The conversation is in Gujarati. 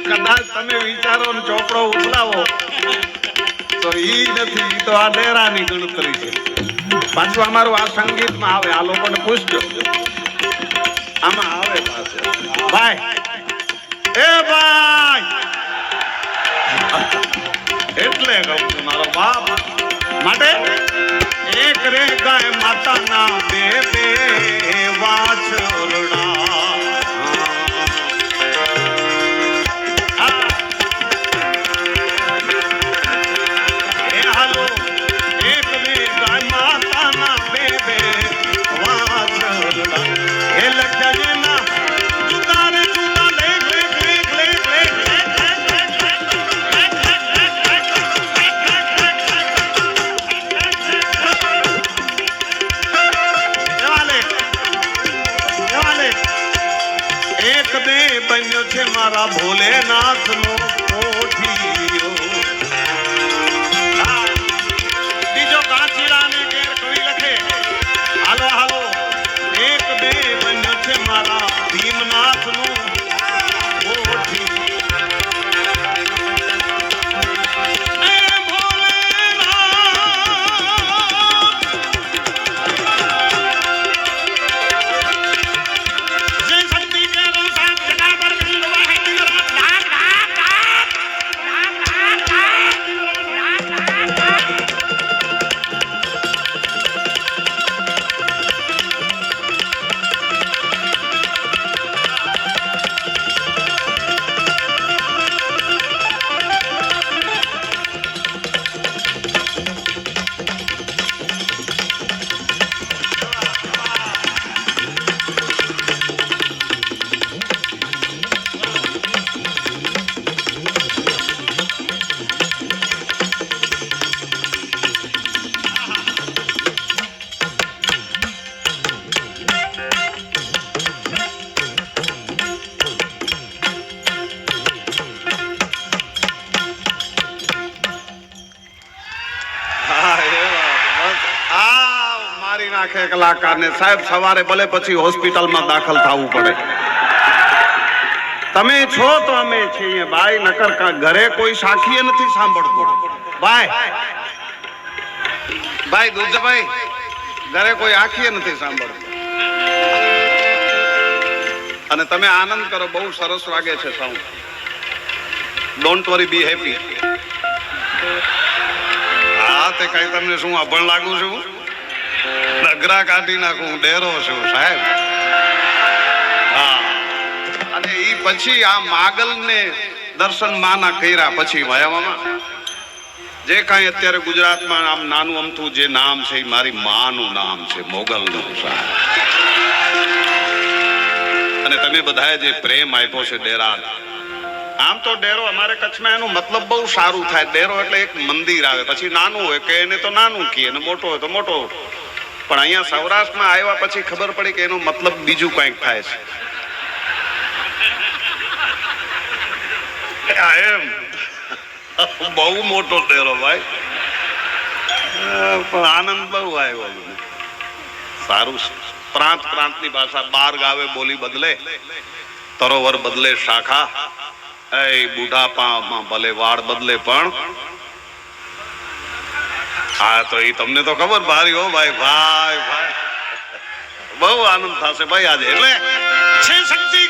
કદાચ તમે વિચારો ને ચોપડો ઉછલાવો તો ઈ નથી, ઈ તો આ ડેરાની ગણતરી છે. પાછું અમારું આ સંગીતમાં આવે, આ લોકોને પૂછજો આમાં આવે પાછું. ભાઈ એ ભાઈ એટલે કહું છું મારો બાપ માટે એક રે ગાય માતાના બે બે વાછરડા. બન્યો છે મારા ભોલેનાથ નો કોઠીઓ. બીજો કાચીડા ને ઘેર કવિ લખે હાલો હાલો એક બે બન્યો છે મારા ભીમનાથ નો કોઠી. કલાકારને સાહેબ સવારે ભલે પછી હોસ્પિટલમાં દાખલ થવું પડે. તમે છો તો અમે છીએ ભાઈ, નકર ઘરે કોઈ સાખીએ નથી સાંભળતું. ભાઈ ભાઈ દુર્જાભાઈ ઘરે કોઈ આખીએ નથી સાંભળતું. અને તમે આનંદ કરો, બહુ સરસ વાગે છે sound. Don't worry, B happy. હા તે કઈ તમને શું અભણ લાગુ છું? નગરા કાઢી નાખું, ડેરો છું સાહેબ. હા અને ઈ પછી આ માગલ ને દર્શન માના કર્યા પછી વયામાં જે કાંઈ અત્યારે ગુજરાતમાં આમ નાનું અમથું જે નામ છે એ મારી માનું નામ છે, મોગલનું સાહેબ. અને તમે બધાએ જે પ્રેમ આપ્યો છે ડેરા, આમ તો ડેરો અમારે કચ્છમાં એનું મતલબ બહુ સારું થાય. ડેરો એટલે એક મંદિર આવે, પછી નાનું હોય કે એને તો નાનું કહીએ ને મોટો હોય તો મોટો. પણ અહીંયા સૌરાષ્ટ્રમાં આવ્યા પછી ખબર પડી કે એનો મતલબ બીજું કંઈક થાય છે. એમ બહુ મોટો ડેરો ભાઈ, પણ આનંદ બહુ આવ્યો મને. સારું છે. પ્રાંત પ્રાંતની ભાષા, 12 ગાવે બોલી બદલે, તરોવર બદલે શાખા, એ બુઢાપામાં ભલે વાળ બદલે પણ. હા તો એ તમને તો ખબર ભારી હો ભાઈ. ભાઈ ભાઈ બહુ આનંદ થશે ભાઈ આજે. એટલે છે શક્તિ